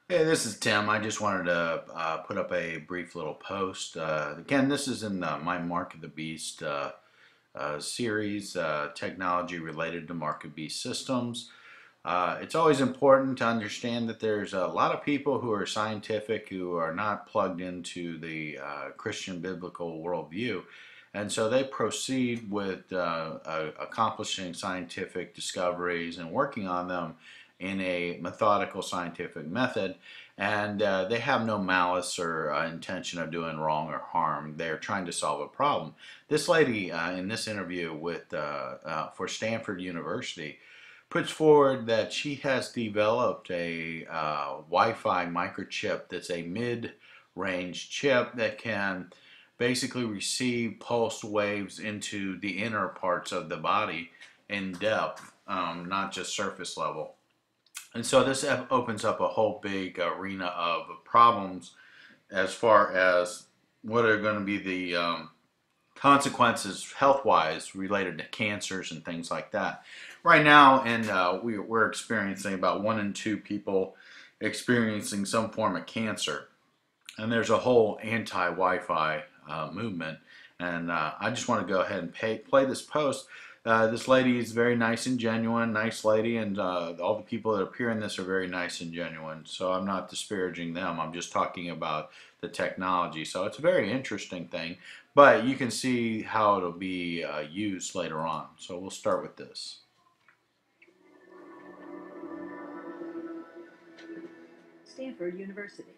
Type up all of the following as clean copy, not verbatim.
Hey, this is Tim. I just wanted to put up a brief little post. Again, this is in the My Mark of the Beast series, technology related to Mark of the Beast systems. It's always important to understand that there's a lot of people who are scientific who are not plugged into the Christian biblical worldview. And so they proceed with accomplishing scientific discoveries and working on them in a methodical scientific method. And they have no malice or intention of doing wrong or harm. They're trying to solve a problem. This lady in this interview for Stanford University puts forward that she has developed a Wi-Fi microchip that's a mid-range chip that can basically receive pulsed waves into the inner parts of the body in depth, not just surface level. And so this opens up a whole big arena of problems as far as what are going to be the consequences health-wise related to cancers and things like that. Right now, and we're experiencing about 1 in 2 people experiencing some form of cancer, and there's a whole anti-Wi-Fi movement. And I just want to go ahead and play this post. This lady is very nice and genuine, nice lady, and all the people that appear in this are very nice and genuine. So I'm not disparaging them. I'm just talking about the technology. So it's a very interesting thing, but you can see how it'll be used later on. So we'll start with this. Stanford University.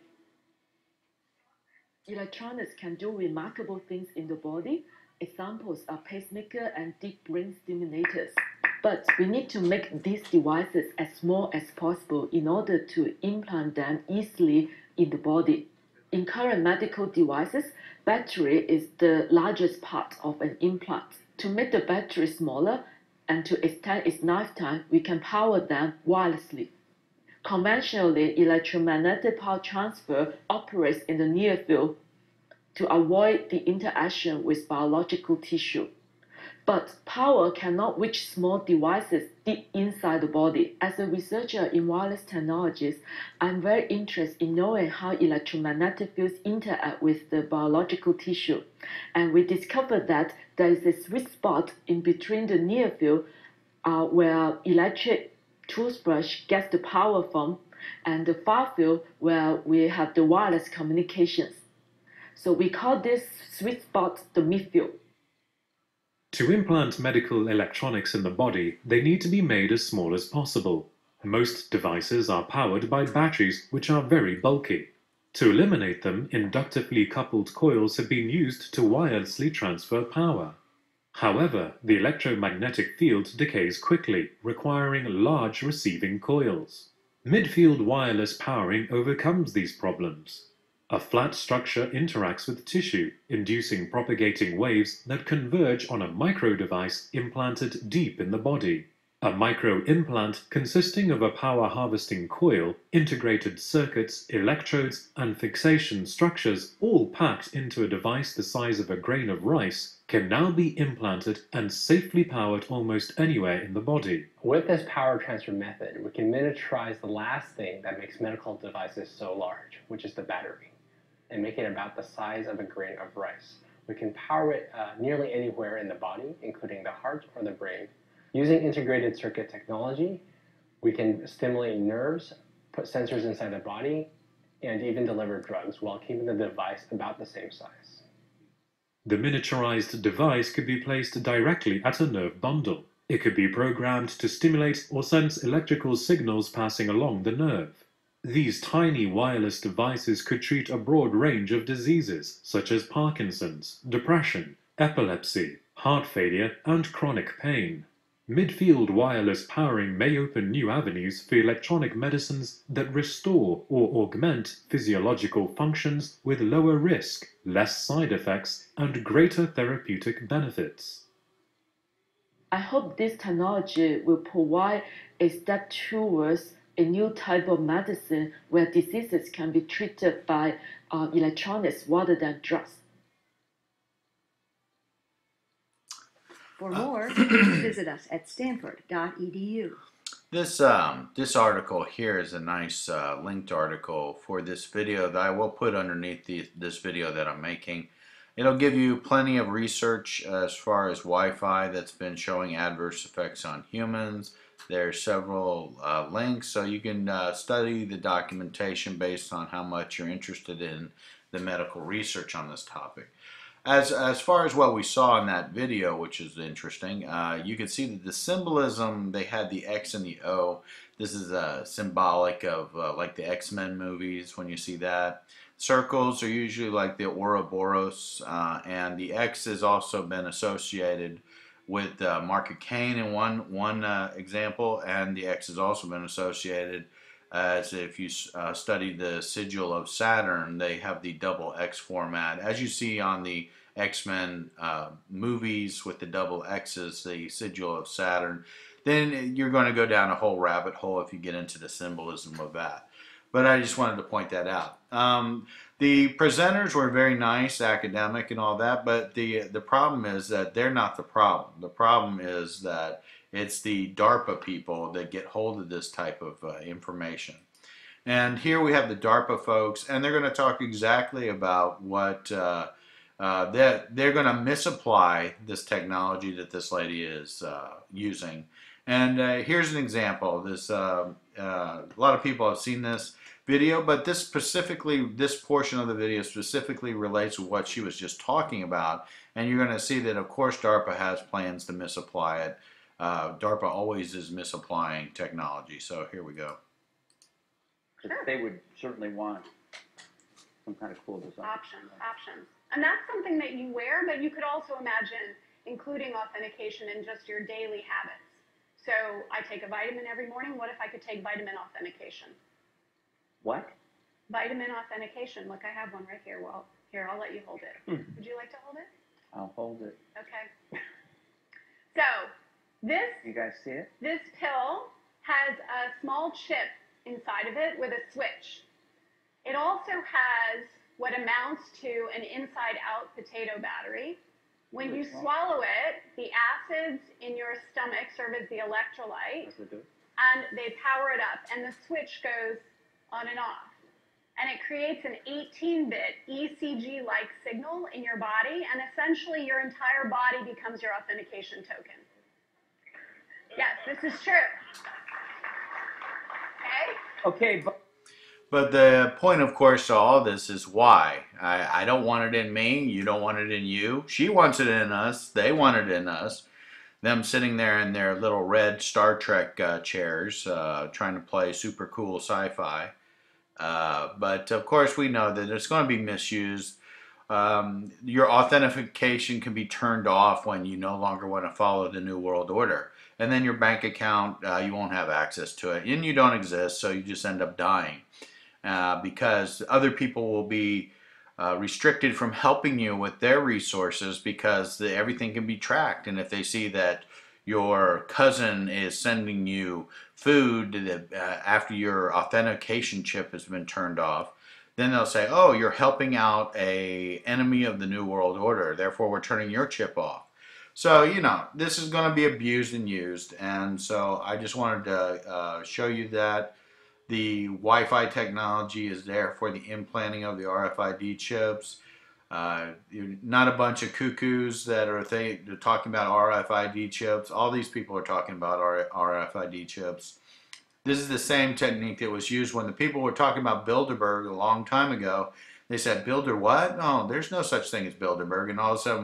Electronics can do remarkable things in the body. Examples are pacemaker and deep brain stimulators. But we need to make these devices as small as possible in order to implant them easily in the body. In current medical devices, battery is the largest part of an implant. To make the battery smaller and to extend its lifetime, we can power them wirelessly. Conventionally, electromagnetic power transfer operates in the near field to avoid the interaction with biological tissue. But power cannot reach small devices deep inside the body. As a researcher in wireless technologies, I'm very interested in knowing how electromagnetic fields interact with the biological tissue. And we discovered that there is a sweet spot in between the near field where electric toothbrush gets the power from, and the far field where we have the wireless communications. So we call this sweet spot the midfield. To implant medical electronics in the body, they need to be made as small as possible. Most devices are powered by batteries, which are very bulky. To eliminate them, inductively coupled coils have been used to wirelessly transfer power. However, the electromagnetic field decays quickly, requiring large receiving coils. Midfield wireless powering overcomes these problems. A flat structure interacts with tissue, inducing propagating waves that converge on a micro-device implanted deep in the body. A micro-implant consisting of a power-harvesting coil, integrated circuits, electrodes, and fixation structures, all packed into a device the size of a grain of rice, can now be implanted and safely powered almost anywhere in the body. With this power transfer method, we can miniaturize the last thing that makes medical devices so large, which is the battery, and make it about the size of a grain of rice. We can power it nearly anywhere in the body, including the heart or the brain. Using integrated circuit technology, we can stimulate nerves, put sensors inside the body, and even deliver drugs while keeping the device about the same size. The miniaturized device could be placed directly at a nerve bundle. It could be programmed to stimulate or sense electrical signals passing along the nerve. These tiny wireless devices could treat a broad range of diseases such as Parkinson's, depression, epilepsy, heart failure, and chronic pain. Midfield wireless powering may open new avenues for electronic medicines that restore or augment physiological functions with lower risk, less side effects, and greater therapeutic benefits. I hope this technology will provide a step towards a new type of medicine where diseases can be treated by electronics rather than drugs. For more, please visit us at stanford.edu. This article here is a nice linked article for this video that I will put underneath this video that I'm making. It'll give you plenty of research as far as Wi-Fi that's been showing adverse effects on humans. There's several links, so you can study the documentation based on how much you're interested in the medical research on this topic. As far as what we saw in that video, which is interesting, you can see that the symbolism, they had the X and the O. This is symbolic of like the X-Men movies when you see that. Circles are usually like the Ouroboros, and the X has also been associated with Mark Cain in one example, and the X has also been associated as if you study the sigil of Saturn, they have the double X format. As you see on the X-Men movies with the double X's, the sigil of Saturn, then you're going to go down a whole rabbit hole if you get into the symbolism of that. But I just wanted to point that out. The presenters were very nice, academic and all that, but the problem is that they're not the problem. The problem is that it's the DARPA people that get hold of this type of information. And here we have the DARPA folks, and they're going to talk exactly about what they're going to misapply this technology that this lady is using. And here's an example. A lot of people have seen this video, but this portion of the video specifically relates to what she was just talking about. And you're going to see that, of course, DARPA has plans to misapply it. DARPA always is misapplying technology. So here we go. They would certainly want some kind of cool design. Options. And that's something that you wear, but you could also imagine including authentication in just your daily habits. So I take a vitamin every morning. What if I could take vitamin authentication? What? Vitamin authentication. Look, I have one right here. Well, here, I'll let you hold it. Would you like to hold it? I'll hold it. Okay. So this, you guys see it? This pill has a small chip inside of it with a switch. It also has what amounts to an inside-out potato battery. When you swallow it, the acids in your stomach serve as the electrolyte, and they power it up, and the switch goes on and off. And it creates an 18-bit ECG-like signal in your body, and essentially your entire body becomes your authentication token. Yes, this is true. Okay, but the point, of course, to all this is why. I don't want it in me. You don't want it in you. She wants it in us. They want it in us. Them sitting there in their little red Star Trek chairs trying to play super cool sci-fi. But, of course, we know that it's going to be misused. Your authentication can be turned off when you no longer want to follow the New World Order. And then your bank account, you won't have access to it. And you don't exist, so you just end up dying. Because other people will be restricted from helping you with their resources because everything can be tracked. And if they see that your cousin is sending you food after your authentication chip has been turned off, then they'll say, oh, you're helping out an enemy of the New World Order, therefore we're turning your chip off. So, you know, this is going to be abused and used, and so I just wanted to show you that the Wi-Fi technology is there for the implanting of the RFID chips. Not a bunch of cuckoos that are talking about RFID chips. All these people are talking about RFID chips. This is the same technique that was used when the people were talking about Bilderberg a long time ago. They said, Bilder what? No, there's no such thing as Bilderberg. And all of a sudden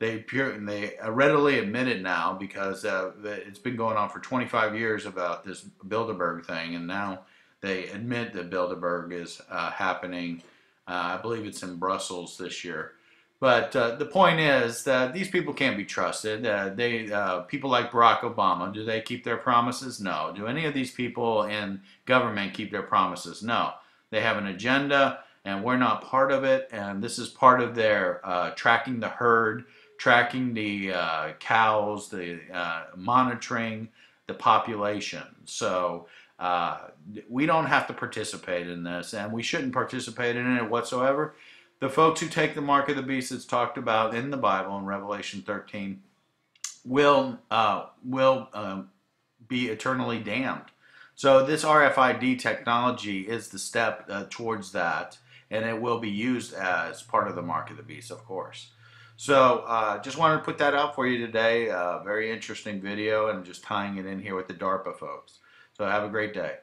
they readily admit it now because it's been going on for 25 years about this Bilderberg thing. And now they admit that Bilderberg is happening. I believe it's in Brussels this year. But the point is that these people can't be trusted. People like Barack Obama, do they keep their promises? No. Do any of these people in government keep their promises? No. They have an agenda, and we're not part of it. And this is part of their tracking the herd, tracking the cows, monitoring the population. So we don't have to participate in this, and we shouldn't participate in it whatsoever. The folks who take the mark of the beast that's talked about in the Bible in Revelation 13 will be be eternally damned. So this RFID technology is the step towards that, and it will be used as part of the mark of the beast, of course. So just wanted to put that out for you today. Very interesting video, and just tying it in here with the DARPA folks. So have a great day.